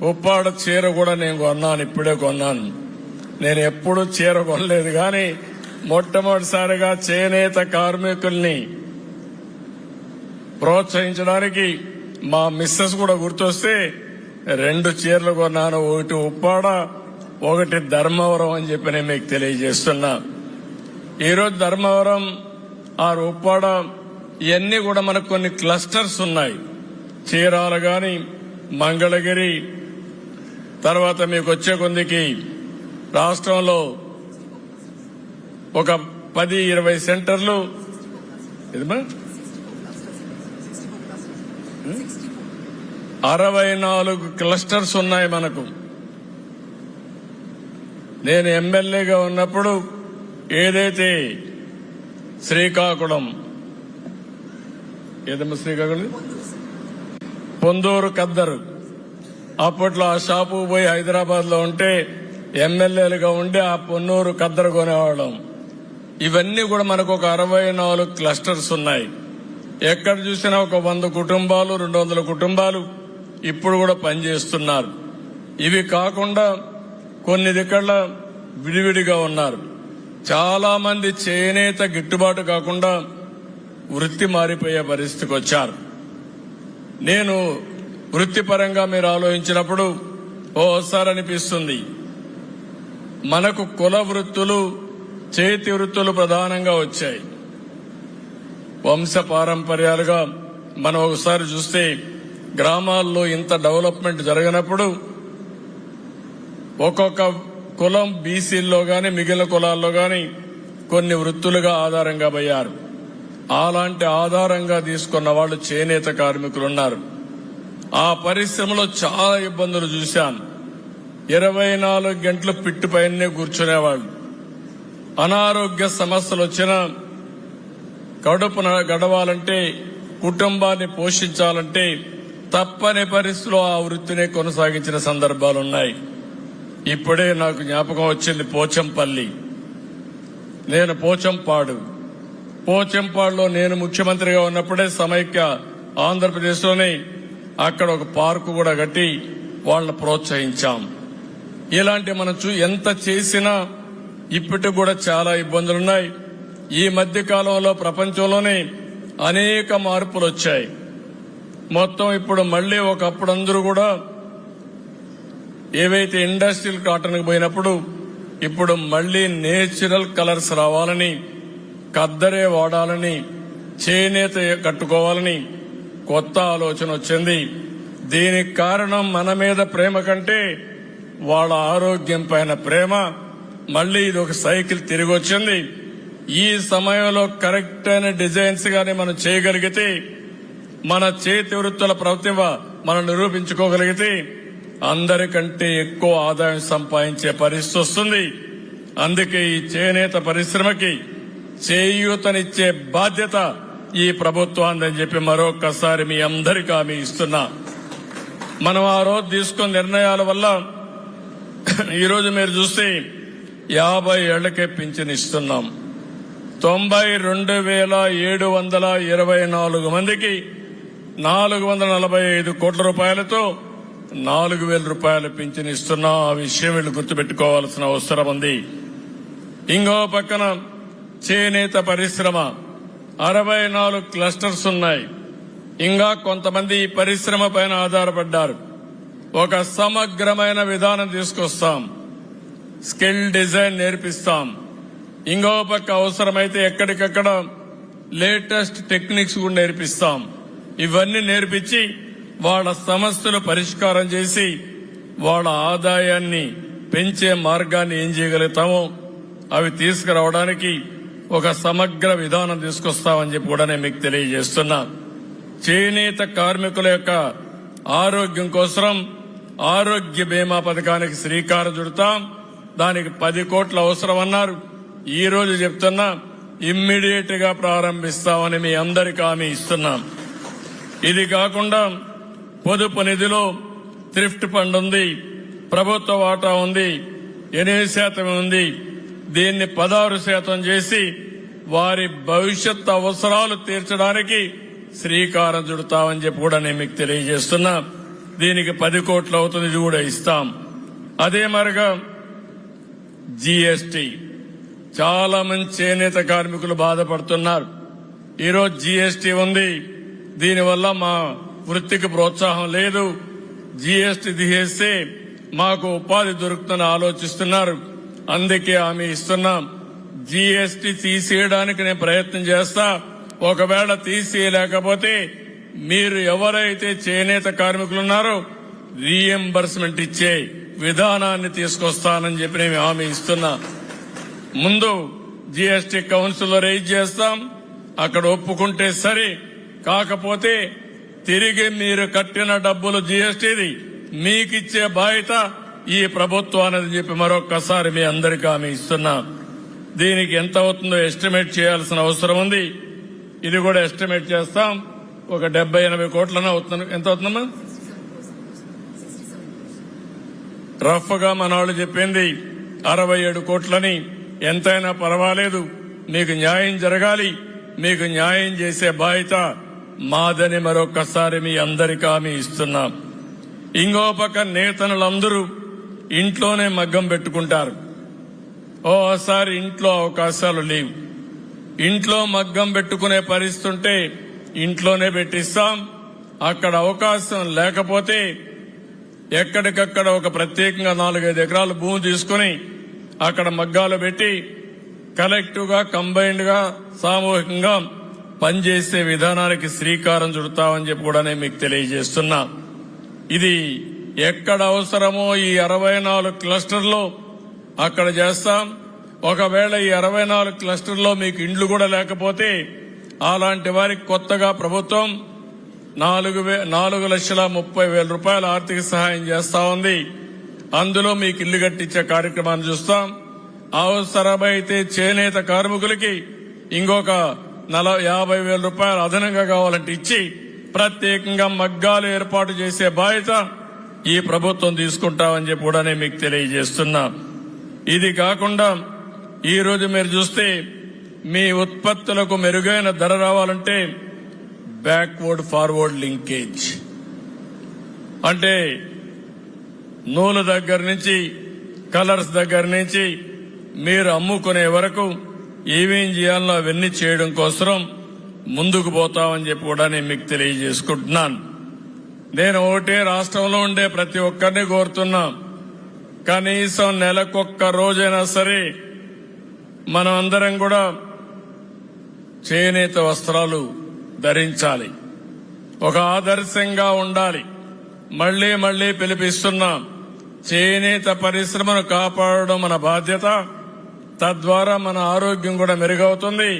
ఉప్పాడ చీర కూడా నేను కొన్నాను, ఇప్పుడే కొన్నాను. నేను ఎప్పుడు చీర కొనలేదు, కానీ మొట్టమొదటిసారిగా చేనేత కార్మికుల్ని ప్రోత్సహించడానికి మా మిస్సెస్ కూడా గుర్తొస్తే 2 చీరలు కొన్నాను. ఒకటి ఉప్పాడ, ఒకటి ధర్మవరం అని చెప్పి నేను మీకు తెలియజేస్తున్నా. ఈరోజు ధర్మవరం ఉప్పాడ ఇవన్నీ కూడా మనకు కొన్ని క్లస్టర్స్ ఉన్నాయి. చీరాల గాని, మంగళగిరి, తర్వాత మీకు వచ్చే కొందికి రాష్ట్రంలో ఒక 10-20 సెంటర్లు 64 క్లస్టర్స్ ఉన్నాయి మనకు. నేను ఎమ్మెల్యేగా ఉన్నప్పుడు ఏదైతే శ్రీకాకుళం పొందూరు కద్దరు, అప్పట్లో ఆ షాపు పోయి హైదరాబాద్ లో ఉంటే ఎమ్మెల్యేలుగా ఉండి ఆ పొన్నూరు కద్దరు కొనేవాళ్ళం. ఇవన్నీ కూడా మనకు ఒక 64 క్లస్టర్స్ ఉన్నాయి. ఎక్కడ చూసినా ఒక 100 కుటుంబాలు, 200 కుటుంబాలు ఇప్పుడు కూడా పనిచేస్తున్నారు. ఇవి కాకుండా కొన్ని దిక్కల విడివిడిగా ఉన్నారు. చాలా మంది చేనేత గిట్టుబాటు కాకుండా వృత్తి మారిపోయే పరిస్థితికి వచ్చారు. నేను వృత్తిపరంగా మీరు ఆలోచించినప్పుడు ఓసారి అనిపిస్తుంది, మనకు కుల వృత్తులు, చేతి వృత్తులు ప్రధానంగా వచ్చాయి. వంశ పారంపర్యాలుగా మనం ఒకసారి చూస్తే గ్రామాల్లో ఇంత డెవలప్మెంట్ జరగనప్పుడు ఒక్కొక్క కులం బీసీల్లో గాని, మిగిలిన కులాల్లో గాని కొన్ని వృత్తులుగా ఆధారంగా పోయారు. అలాంటి ఆధారంగా తీసుకున్న వాళ్ళు చేనేత కార్మికులు ఉన్నారు. ఆ పరిశ్రమలో చాలా ఇబ్బందులు చూశాను. 24 గంటలు పిట్టు పైనే కూర్చునేవాళ్ళు. అనారోగ్య సమస్యలు వచ్చినా, కడుపున గడవాలంటే, కుటుంబాన్ని పోషించాలంటే తప్పని పరిస్థితిలో ఆ వృత్తిని కొనసాగించిన సందర్భాలున్నాయి. ఇప్పుడే నాకు జ్ఞాపకం వచ్చింది పోచంపల్లి. నేను పోచంపాడులో నేను ముఖ్యమంత్రిగా ఉన్నప్పుడే సమైక్య ఆంధ్రప్రదేశ్లోనే అక్కడ ఒక పార్కు కూడా కట్టి వాళ్ళని ప్రోత్సహించాం. ఇలాంటి మనం ఎంత చేసినా ఇప్పటికి కూడా చాలా ఇబ్బందులున్నాయి. ఈ మధ్య కాలంలో ప్రపంచంలోనే అనేక మార్పులు వచ్చాయి. మొత్తం ఇప్పుడు మళ్లీ ఒకప్పుడు అందరూ కూడా ఏవైతే ఇండస్ట్రియల్ కాటన్కి పోయినప్పుడు ఇప్పుడు మళ్లీ నేచురల్ కలర్స్ రావాలని, కద్దరే వాడాలని, చేనేత కట్టుకోవాలని కొత్త ఆలోచన వచ్చింది. దీనికి కారణం మన మీద ప్రేమ కంటే వాళ్ళ ఆరోగ్యం పైన ప్రేమ. మళ్లీ ఇది ఒక సైకిల్ తిరిగి వచ్చింది. ఈ సమయంలో కరెక్ట్ అయిన డిజైన్స్ గాని మనం చేయగలిగితే, మన చేతి వృత్తుల ప్రతిభ మనం నిరూపించుకోగలిగితే అందరికంటే ఎక్కువ ఆదాయం సంపాదించే పరిస్థితి వస్తుంది. అందుకే ఈ చేనేత పరిశ్రమకి చేయూతనిచ్చే బాధ్యత ఈ ప్రభుత్వాన్ని చెప్పి మరొకసారి మీ అందరికీ హామీ ఇస్తున్నా. మనం ఆ రోజు తీసుకున్న నిర్ణయాల వల్ల ఈరోజు మీరు చూస్తే 50 ఏళ్లకే పింఛన్ ఇస్తున్నాం. 92,724 మందికి 445 కోట్ల రూపాయలతో 4,000 రూపాయల పింఛన్ ఇస్తున్నా. ఆ విషయం వీళ్ళు గుర్తుపెట్టుకోవాల్సిన అవసరం ఉంది. ఇంకో పక్కన చేనేత పరిశ్రమ 64 క్లస్టర్స్ ఉన్నాయి. ఇంకా కొంతమంది ఈ పరిశ్రమ పైన ఆధారపడ్డారు. ఒక సమగ్రమైన విధానం తీసుకొస్తాం, స్కిల్ డిజైన్ నేర్పిస్తాం. ఇంకో పక్క అవసరమైతే ఎక్కడికక్కడ లేటెస్ట్ టెక్నిక్స్ కూడా నేర్పిస్తాం. ఇవన్నీ నేర్పించి వాళ్ళ సమస్యలు పరిష్కారం చేసి వాళ్ళ ఆదాయాన్ని పెంచే మార్గాన్ని ఏం చేయగలుగుతామో అవి తీసుకురావడానికి ఒక సమగ్ర విధానం తీసుకొస్తామని చెప్పి కూడా నేను మీకు తెలియజేస్తున్నా. చేనేత కార్మికుల యొక్క ఆరోగ్యం కోసం ఆరోగ్య బీమా పథకానికి శ్రీకారం చుడతాం. దానికి 10 కోట్ల అవసరం అన్నారు. ఈ రోజు చెప్తున్నా, ఇమ్మీడియట్ గా ప్రారంభిస్తామని మీ అందరికీ హామీ ఇస్తున్నాం. ఇది కాకుండా పొదుపు నిధిలో థ్రిఫ్ట్ ఫండ్ ఉంది, ప్రభుత్వ వాటా ఉంది, 8% ఉంది. దీన్ని 16% చేసి వారి భవిష్యత్ అవసరాలు తీర్చడానికి శ్రీకారం చుడతామని చెప్పి కూడా నేను మీకు తెలియజేస్తున్నా. దీనికి 10 కోట్లు అవుతుంది, ఇది కూడా ఇస్తాం. అదే మరిగా జీఎస్టీ, చాలా మంది చేనేత కార్మికులు బాధపడుతున్నారు. ఈరోజు జీఎస్టీ ఉంది, దీనివల్ల మా వృత్తికి ప్రోత్సాహం లేదు, జీఎస్టీ తీసేస్తే మాకు ఉపాధి దొరుకుతుందని ఆలోచిస్తున్నారు. అందుకే హామీ ఇస్తున్నాం, జీఎస్టీ తీసేయడానికి నేను ప్రయత్నం చేస్తా. ఒకవేళ తీసేయలేకపోతే మీరు ఎవరైతే చేనేత కార్మికులు ఉన్నారో రీఎంబర్స్మెంట్ ఇచ్చే విధానాన్ని తీసుకొస్తానని చెప్పి నేను హామీ ఇస్తున్నా. ముందు జీఎస్టీ కౌన్సిల్లో రైజ్ చేస్తాం, అక్కడ ఒప్పుకుంటే సరే, కాకపోతే తిరిగి మీరు కట్టిన డబ్బులు జీఎస్టీది మీకిచ్చే బాధ్యత ఈ ప్రభుత్వానికి చెప్పి మరొక్కసారి మీ అందరికీ హామీ ఇస్తున్నా. దీనికి ఎంత అవుతుందో ఎస్టిమేట్ చేయాల్సిన అవసరం ఉంది. ఇది కూడా ఎస్టిమేట్ చేస్తాం, ఒక 70-80 కోట్లనే అవుతుంది. ఎంత అవుతుందమ్మా? రఫ్ గా మన వాళ్ళు చెప్పింది 67 కోట్లని. ఎంతైనా పర్వాలేదు, మీకు న్యాయం జరగాలి, మీకు న్యాయం చేసే బాధ్యత మాదని మరొక్కసారి మీ అందరికీ హామీ ఇస్తున్నాం. ఇంకో పక్క నేతనులందరూ ఇంట్లోనే మగ్గం పెట్టుకుంటారు. ఓసారి ఇంట్లో అవకాశాలు లేవు, ఇంట్లో మగ్గం పెట్టుకునే పరిస్థితి ఉంటే ఇంట్లోనే పెట్టిస్తాం. అక్కడ అవకాశం లేకపోతే ఎక్కడికక్కడ ఒక ప్రత్యేకంగా 4-5 ఎకరాల భూమి తీసుకుని అక్కడ మగ్గాలు పెట్టి కలెక్టివ్ గా, కంబైన్డ్ గా, సామూహికంగా పనిచేసే విధానానికి శ్రీకారం చుడతామని చెప్పి కూడా నేను మీకు తెలియజేస్తున్నా. ఇది ఎక్కడ అవసరమో ఈ 64 క్లస్టర్లో అక్కడ చేస్తాం. ఒకవేళ ఈ 64 క్లస్టర్లో మీకు ఇండ్లు కూడా లేకపోతే అలాంటి వారికి కొత్తగా ప్రభుత్వం 4,30,000 రూపాయల ఆర్థిక సహాయం చేస్తా ఉంది. అందులో మీకు ఇల్లు కట్టించే కార్యక్రమాన్ని చూస్తాం. అవసరమైతే చేనేత కార్మికులకి ఇంకొక 50,000 రూపాయలు అదనంగా కావాలంటే ఇచ్చి ప్రత్యేకంగా మగ్గాలు ఏర్పాటు చేసే బాధ్యత ఈ ప్రభుత్వం తీసుకుంటామని చెప్పి కూడా నేను మీకు తెలియజేస్తున్నా. ఇది కాకుండా ఈ రోజు మీరు చూస్తే మీ ఉత్పత్తులకు మెరుగైన ధర రావాలంటే బ్యాక్వర్డ్ ఫార్వర్డ్ లింకేజ్, అంటే నూలు దగ్గర నుంచి, కలర్స్ దగ్గర నుంచి మీరు అమ్ముకునే వరకు ఏమేం చేయాలో అవన్నీ చేయడం కోసం ముందుకు పోతామని చెప్పి కూడా నేను మీకు తెలియజేసుకుంటున్నాను. నేను ఒకటే రాష్ట్రంలో ఉండే ప్రతి ఒక్కరిని కోరుతున్నా, కనీసం నెలకొక్క రోజైనా సరే మనం అందరం కూడా చేనేత వస్త్రాలు ధరించాలి, ఒక ఆదర్శంగా ఉండాలి. మళ్లీ మళ్లీ పిలిపిస్తున్నాం, చేనేత పరిశ్రమను కాపాడడం మన బాధ్యత. తద్వారా మన ఆరోగ్యం కూడా మెరుగవుతుంది.